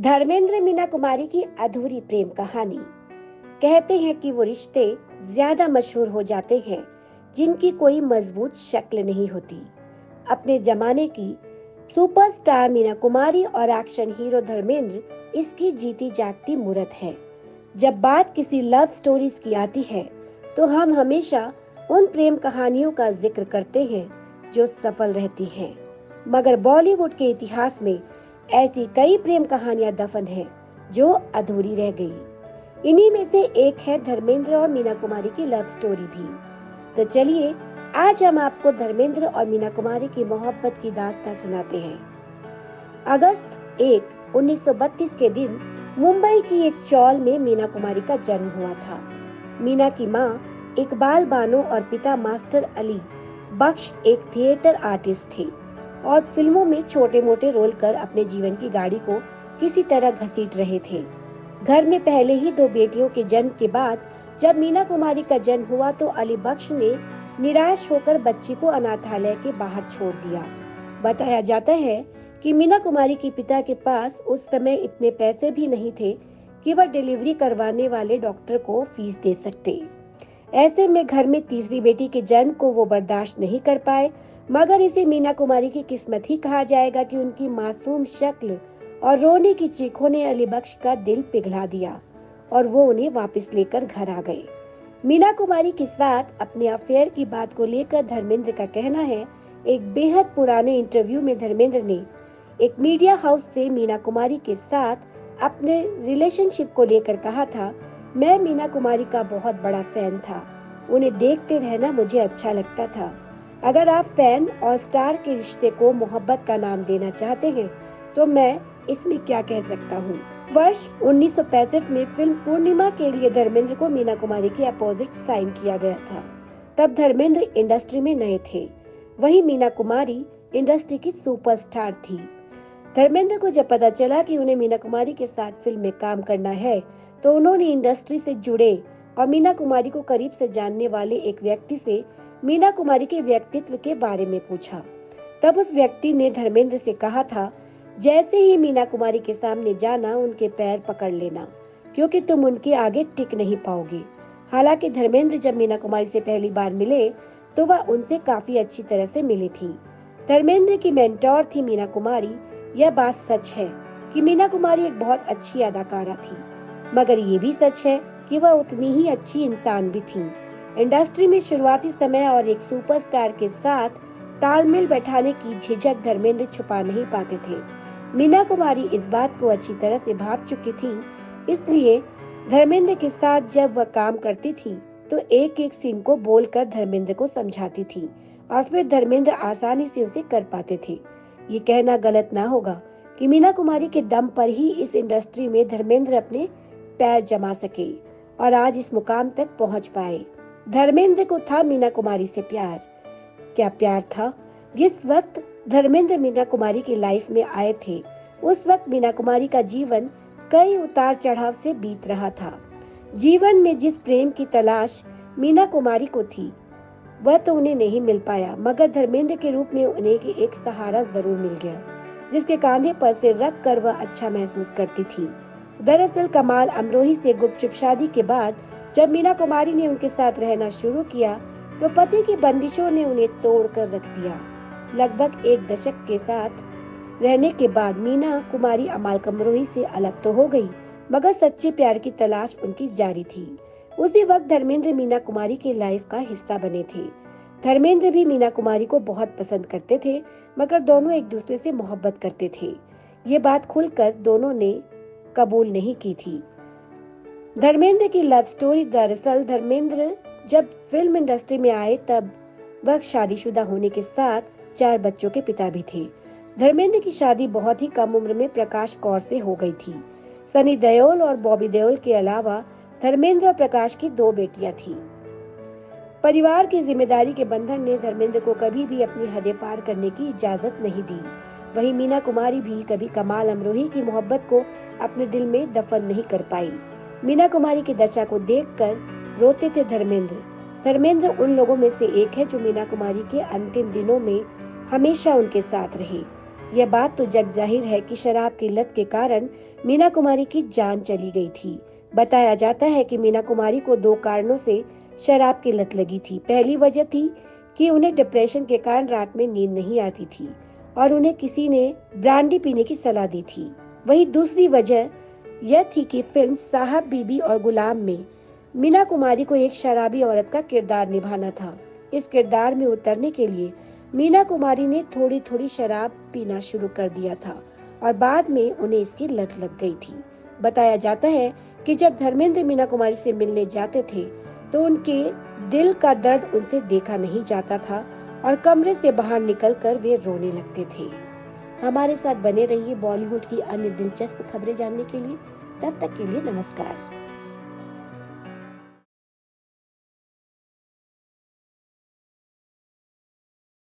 धर्मेंद्र मीना कुमारी की अधूरी प्रेम कहानी। कहते हैं कि वो रिश्ते ज्यादा मशहूर हो जाते हैं जिनकी कोई मजबूत शक्ल नहीं होती। अपने जमाने की सुपरस्टार मीना कुमारी और एक्शन हीरो धर्मेंद्र इसकी जीती जागती मूरत है। जब बात किसी लव स्टोरीज की आती है तो हम हमेशा उन प्रेम कहानियों का जिक्र करते हैं जो सफल रहती हैं। मगर बॉलीवुड के इतिहास में ऐसी कई प्रेम कहानियां दफन हैं जो अधूरी रह गई। इन्हीं में से एक है धर्मेंद्र और मीना कुमारी की लव स्टोरी भी। तो चलिए आज हम आपको धर्मेंद्र और मीना कुमारी की मोहब्बत की दास्तां सुनाते हैं। अगस्त 1, 1932 के दिन मुंबई की एक चौल में मीना कुमारी का जन्म हुआ था। मीना की मां इकबाल बानो और पिता मास्टर अली बख्श एक थिएटर आर्टिस्ट थे और फिल्मों में छोटे मोटे रोल कर अपने जीवन की गाड़ी को किसी तरह घसीट रहे थे। घर में पहले ही 2 बेटियों के जन्म के बाद जब मीना कुमारी का जन्म हुआ तो अली बख्श ने निराश होकर बच्ची को अनाथालय के बाहर छोड़ दिया। बताया जाता है कि मीना कुमारी के पिता के पास उस समय इतने पैसे भी नहीं थे कि वह डिलीवरी करवाने वाले डॉक्टर को फीस दे सकते। ऐसे में घर में तीसरी बेटी के जन्म को वो बर्दाश्त नहीं कर पाए, मगर इसे मीना कुमारी की किस्मत ही कहा जाएगा कि उनकी मासूम शक्ल और रोने की चीखों ने अली बख्श का दिल पिघला दिया और वो उन्हें वापस लेकर घर आ गए। मीना कुमारी के साथ अपने अफेयर की बात को लेकर धर्मेंद्र का कहना है, एक बेहद पुराने इंटरव्यू में धर्मेंद्र ने एक मीडिया हाउस से मीना कुमारी के साथ अपने रिलेशनशिप को लेकर कहा था, मैं मीना कुमारी का बहुत बड़ा फैन था, उन्हें देखते रहना मुझे अच्छा लगता था। अगर आप फैन और स्टार के रिश्ते को मोहब्बत का नाम देना चाहते हैं तो मैं इसमें क्या कह सकता हूँ। वर्ष 1965 में फिल्म पूर्णिमा के लिए धर्मेंद्र को मीना कुमारी के अपोजिट साइन किया गया था। तब धर्मेंद्र इंडस्ट्री में नए थे, वहीं मीना कुमारी इंडस्ट्री की सुपरस्टार थी। धर्मेंद्र को जब पता चला कि उन्हें मीना कुमारी के साथ फिल्म में काम करना है तो उन्होंने इंडस्ट्री से जुड़े और मीना कुमारी को करीब से जानने वाले एक व्यक्ति से मीना कुमारी के व्यक्तित्व के बारे में पूछा। तब उस व्यक्ति ने धर्मेंद्र से कहा था, जैसे ही मीना कुमारी के सामने जाना उनके पैर पकड़ लेना क्योंकि तुम उनके आगे टिक नहीं पाओगे। हालांकि धर्मेंद्र जब मीना कुमारी से पहली बार मिले तो वह उनसे काफी अच्छी तरह से मिली थी। धर्मेंद्र की मेंटोर थी मीना कुमारी। यह बात सच है कि मीना कुमारी एक बहुत अच्छी अदाकारा थी, मगर ये भी सच है कि वह उतनी ही अच्छी इंसान भी थी। इंडस्ट्री में शुरुआती समय और एक सुपरस्टार के साथ तालमेल बैठाने की झिझक धर्मेंद्र छुपा नहीं पाते थे। मीना कुमारी इस बात को अच्छी तरह से भाप चुकी थी, इसलिए धर्मेंद्र के साथ जब वह काम करती थी तो एक एक सीन को बोलकर धर्मेंद्र को समझाती थी और फिर धर्मेंद्र आसानी से उसे कर पाते थे। ये कहना गलत ना होगा कि मीना कुमारी के दम पर ही इस इंडस्ट्री में धर्मेंद्र अपने पैर जमा सके और आज इस मुकाम तक पहुंच पाए। धर्मेंद्र को था मीना कुमारी से प्यार। क्या प्यार था। जिस वक्त धर्मेंद्र मीना कुमारी की लाइफ में आए थे उस वक्त मीना कुमारी का जीवन कई उतार चढ़ाव से बीत रहा था। जीवन में जिस प्रेम की तलाश मीना कुमारी को थी वह तो उन्हें नहीं मिल पाया, मगर धर्मेंद्र के रूप में उन्हें एक सहारा जरूर मिल गया जिसके कांधे पर से रख कर वह अच्छा महसूस करती थी। दरअसल कमाल अमरोही से गुपचुप शादी के बाद जब मीना कुमारी ने उनके साथ रहना शुरू किया तो पति की बंदिशों ने उन्हें तोड़ कर रख दिया। लगभग 1 दशक के साथ रहने के बाद मीना कुमारी अमाल अमरोही से अलग तो हो गई, मगर सच्चे प्यार की तलाश उनकी जारी थी। उसी वक्त धर्मेंद्र मीना कुमारी के लाइफ का हिस्सा बने थे। धर्मेंद्र भी मीना कुमारी को बहुत पसंद करते थे, मगर दोनों एक दूसरे से मोहब्बत करते थे। ये बात खुलकर दोनों ने कबूल नहीं की थी। धर्मेंद्र की लव स्टोरी। दरअसल धर्मेंद्र जब फिल्म इंडस्ट्री में आए तब वह शादीशुदा होने के साथ 4 बच्चों के पिता भी थे। धर्मेंद्र की शादी बहुत ही कम उम्र में प्रकाश कौर से हो गई थी। सनी देओल और बॉबी देओल के अलावा धर्मेंद्र और प्रकाश की 2 बेटियां थीं। परिवार की जिम्मेदारी के बंधन ने धर्मेंद्र को कभी भी अपनी हदें पार करने की इजाजत नहीं दी। वहीं मीना कुमारी भी कभी कमाल अमरोही की मोहब्बत को अपने दिल में दफन नहीं कर पाई। मीना कुमारी की दशा को देखकर रोते थे धर्मेंद्र। धर्मेंद्र उन लोगों में से एक है जो मीना कुमारी के अंतिम दिनों में हमेशा उनके साथ रहे। यह बात तो जग जाहिर है कि शराब की लत के कारण मीना कुमारी की जान चली गई थी। बताया जाता है कि मीना कुमारी को 2 कारणों से शराब की लत लगी थी। पहली वजह थी कि उन्हें डिप्रेशन के कारण रात में नींद नहीं आती थी और उन्हें किसी ने ब्रांडी पीने की सलाह दी थी। वहीं दूसरी वजह यह थी कि फिल्म साहब बीबी और गुलाम में मीना कुमारी को एक शराबी औरत का किरदार निभाना था। इस किरदार में उतरने के लिए मीना कुमारी ने थोड़ी थोड़ी शराब पीना शुरू कर दिया था और बाद में उन्हें इसकी लत लग गई थी। बताया जाता है कि जब धर्मेंद्र मीना कुमारी से मिलने जाते थे तो उनके दिल का दर्द उनसे देखा नहीं जाता था और कमरे से बाहर निकलकर वे रोने लगते थे। हमारे साथ बने रहिए बॉलीवुड की अन्य दिलचस्प खबरें जानने के लिए। तब तक के लिए नमस्कार।